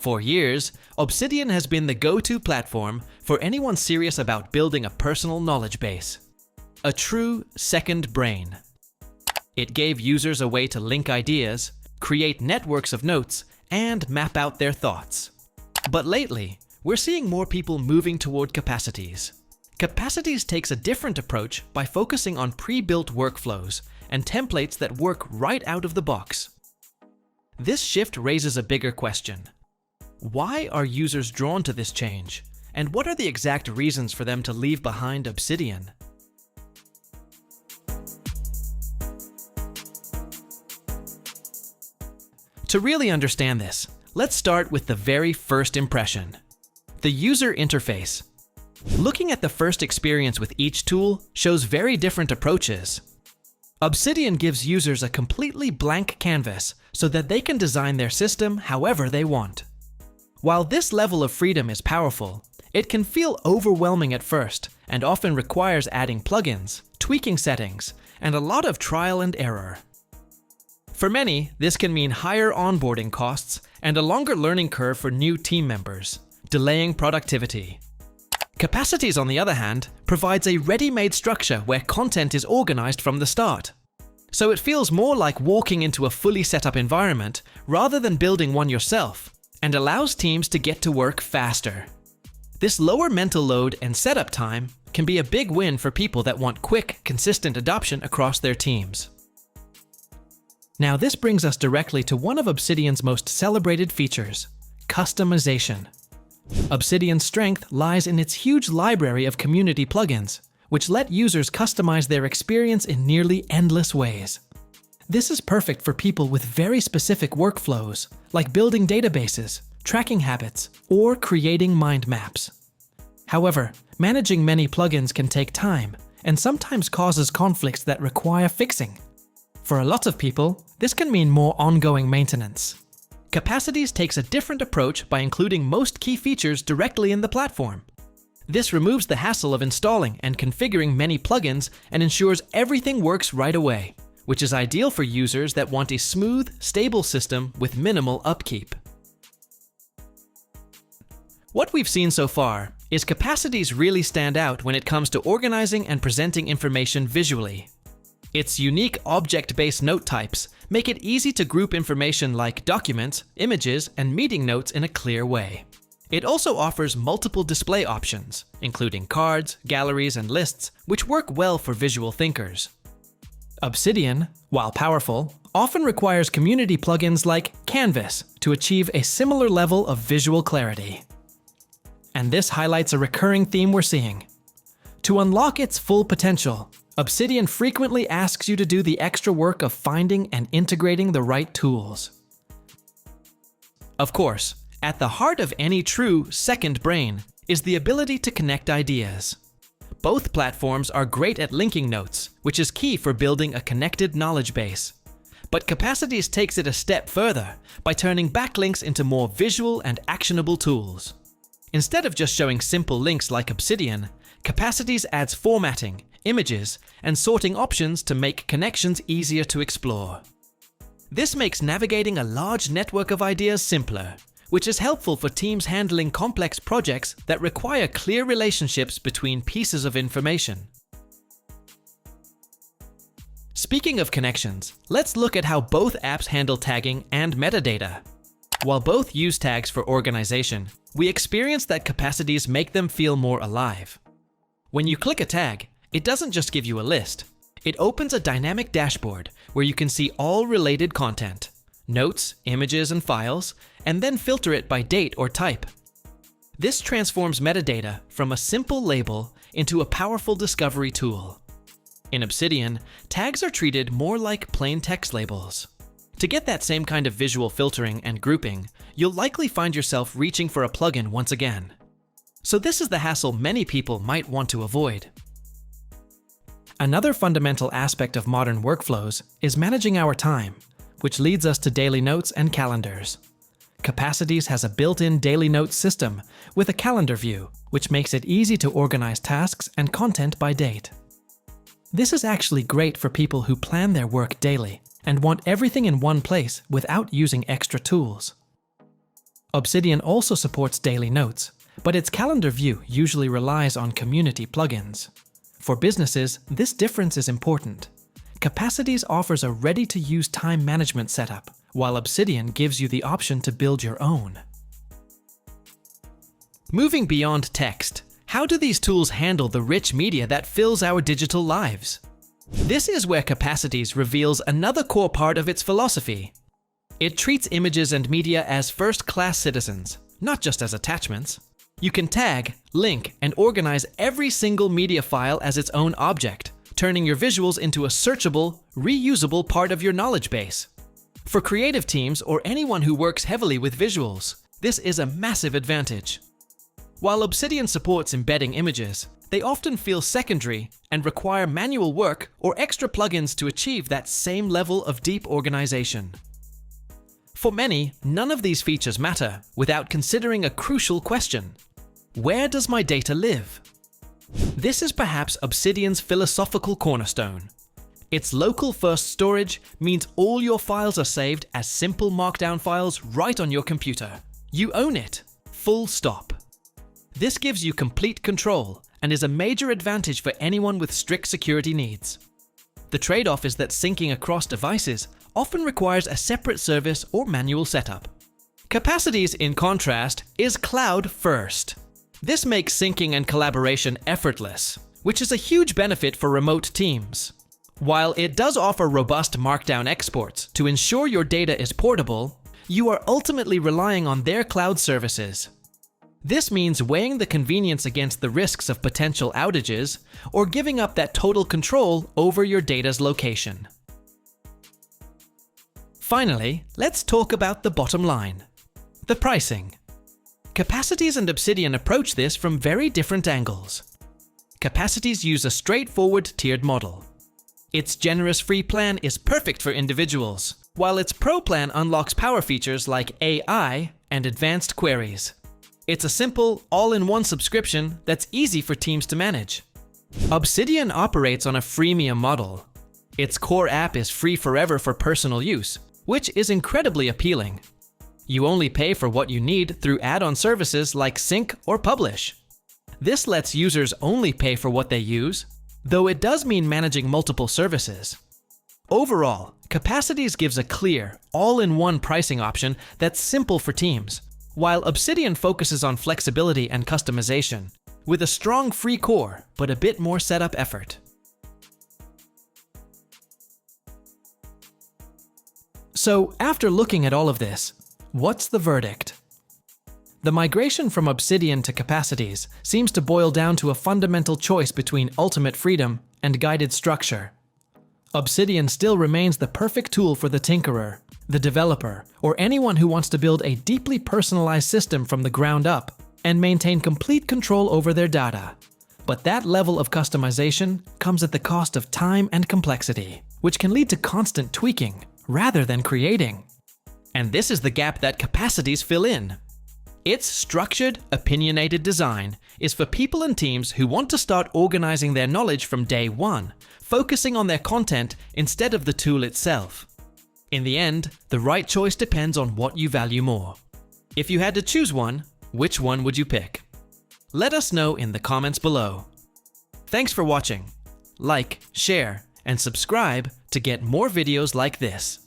For years, Obsidian has been the go-to platform for anyone serious about building a personal knowledge base. A true second brain. It gave users a way to link ideas, create networks of notes, and map out their thoughts. But lately, we're seeing more people moving toward Capacities. Capacities takes a different approach by focusing on pre-built workflows and templates that work right out of the box. This shift raises a bigger question. Why are users drawn to this change? And what are the exact reasons for them to leave behind Obsidian? To really understand this, let's start with the very first impression. The user interface. Looking at the first experience with each tool shows very different approaches. Obsidian gives users a completely blank canvas so that they can design their system however they want. While this level of freedom is powerful, it can feel overwhelming at first and often requires adding plugins, tweaking settings, and a lot of trial and error. For many, this can mean higher onboarding costs and a longer learning curve for new team members, delaying productivity. Capacities, on the other hand, provides a ready-made structure where content is organized from the start. So it feels more like walking into a fully set-up environment rather than building one yourself, and allows teams to get to work faster. This lower mental load and setup time can be a big win for people that want quick, consistent adoption across their teams. Now this brings us directly to one of Obsidian's most celebrated features, customization. Obsidian's strength lies in its huge library of community plugins, which let users customize their experience in nearly endless ways. This is perfect for people with very specific workflows, like building databases, tracking habits, or creating mind maps. However, managing many plugins can take time, and sometimes causes conflicts that require fixing. For a lot of people, this can mean more ongoing maintenance. Capacities takes a different approach by including most key features directly in the platform. This removes the hassle of installing and configuring many plugins and ensures everything works right away, which is ideal for users that want a smooth, stable system with minimal upkeep. What we've seen so far is Capacities really stand out when it comes to organizing and presenting information visually. Its unique object-based note types make it easy to group information like documents, images, and meeting notes in a clear way. It also offers multiple display options, including cards, galleries, and lists, which work well for visual thinkers. Obsidian, while powerful, often requires community plugins like Canvas to achieve a similar level of visual clarity. And this highlights a recurring theme we're seeing. To unlock its full potential, Obsidian frequently asks you to do the extra work of finding and integrating the right tools. Of course, at the heart of any true second brain is the ability to connect ideas. Both platforms are great at linking notes, which is key for building a connected knowledge base. But Capacities takes it a step further by turning backlinks into more visual and actionable tools. Instead of just showing simple links like Obsidian, Capacities adds formatting, images, and sorting options to make connections easier to explore. This makes navigating a large network of ideas simpler, which is helpful for teams handling complex projects that require clear relationships between pieces of information. Speaking of connections, let's look at how both apps handle tagging and metadata. While both use tags for organization, we experience that Capacities make them feel more alive. When you click a tag, it doesn't just give you a list. It opens a dynamic dashboard where you can see all related content, notes, images, and files, and then filter it by date or type. This transforms metadata from a simple label into a powerful discovery tool. In Obsidian, tags are treated more like plain text labels. To get that same kind of visual filtering and grouping, you'll likely find yourself reaching for a plugin once again. So this is the hassle many people might want to avoid. Another fundamental aspect of modern workflows is managing our time, which leads us to daily notes and calendars. Capacities has a built-in daily notes system with a calendar view, which makes it easy to organize tasks and content by date. This is actually great for people who plan their work daily and want everything in one place without using extra tools. Obsidian also supports daily notes, but its calendar view usually relies on community plugins. For businesses, this difference is important. Capacities offers a ready-to-use time management setup, while Obsidian gives you the option to build your own. Moving beyond text, how do these tools handle the rich media that fills our digital lives? This is where Capacities reveals another core part of its philosophy. It treats images and media as first-class citizens, not just as attachments. You can tag, link, and organize every single media file as its own object, turning your visuals into a searchable, reusable part of your knowledge base. For creative teams or anyone who works heavily with visuals, this is a massive advantage. While Obsidian supports embedding images, they often feel secondary and require manual work or extra plugins to achieve that same level of deep organization. For many, none of these features matter without considering a crucial question: where does my data live? This is perhaps Obsidian's philosophical cornerstone. Its local-first storage means all your files are saved as simple markdown files right on your computer. You own it, full stop. This gives you complete control and is a major advantage for anyone with strict security needs. The trade-off is that syncing across devices often requires a separate service or manual setup. Capacities, in contrast, is cloud-first. This makes syncing and collaboration effortless, which is a huge benefit for remote teams. While it does offer robust markdown exports to ensure your data is portable, you are ultimately relying on their cloud services. This means weighing the convenience against the risks of potential outages or giving up that total control over your data's location. Finally, let's talk about the bottom line: the pricing. Capacities and Obsidian approach this from very different angles. Capacities use a straightforward tiered model. Its generous free plan is perfect for individuals, while its pro plan unlocks power features like AI and advanced queries. It's a simple, all-in-one subscription that's easy for teams to manage. Obsidian operates on a freemium model. Its core app is free forever for personal use, which is incredibly appealing. You only pay for what you need through add-on services like Sync or Publish. This lets users only pay for what they use, though it does mean managing multiple services. Overall, Capacities gives a clear, all-in-one pricing option that's simple for teams, while Obsidian focuses on flexibility and customization, with a strong free core but a bit more setup effort. So, after looking at all of this, what's the verdict? The migration from Obsidian to Capacities seems to boil down to a fundamental choice between ultimate freedom and guided structure. Obsidian still remains the perfect tool for the tinkerer, the developer, or anyone who wants to build a deeply personalized system from the ground up and maintain complete control over their data. But that level of customization comes at the cost of time and complexity, which can lead to constant tweaking rather than creating. And this is the gap that Capacities fill in. Its structured, opinionated design is for people and teams who want to start organizing their knowledge from day one, focusing on their content instead of the tool itself. In the end, the right choice depends on what you value more. If you had to choose one, which one would you pick? Let us know in the comments below. Thanks for watching. Like, share, and subscribe to get more videos like this.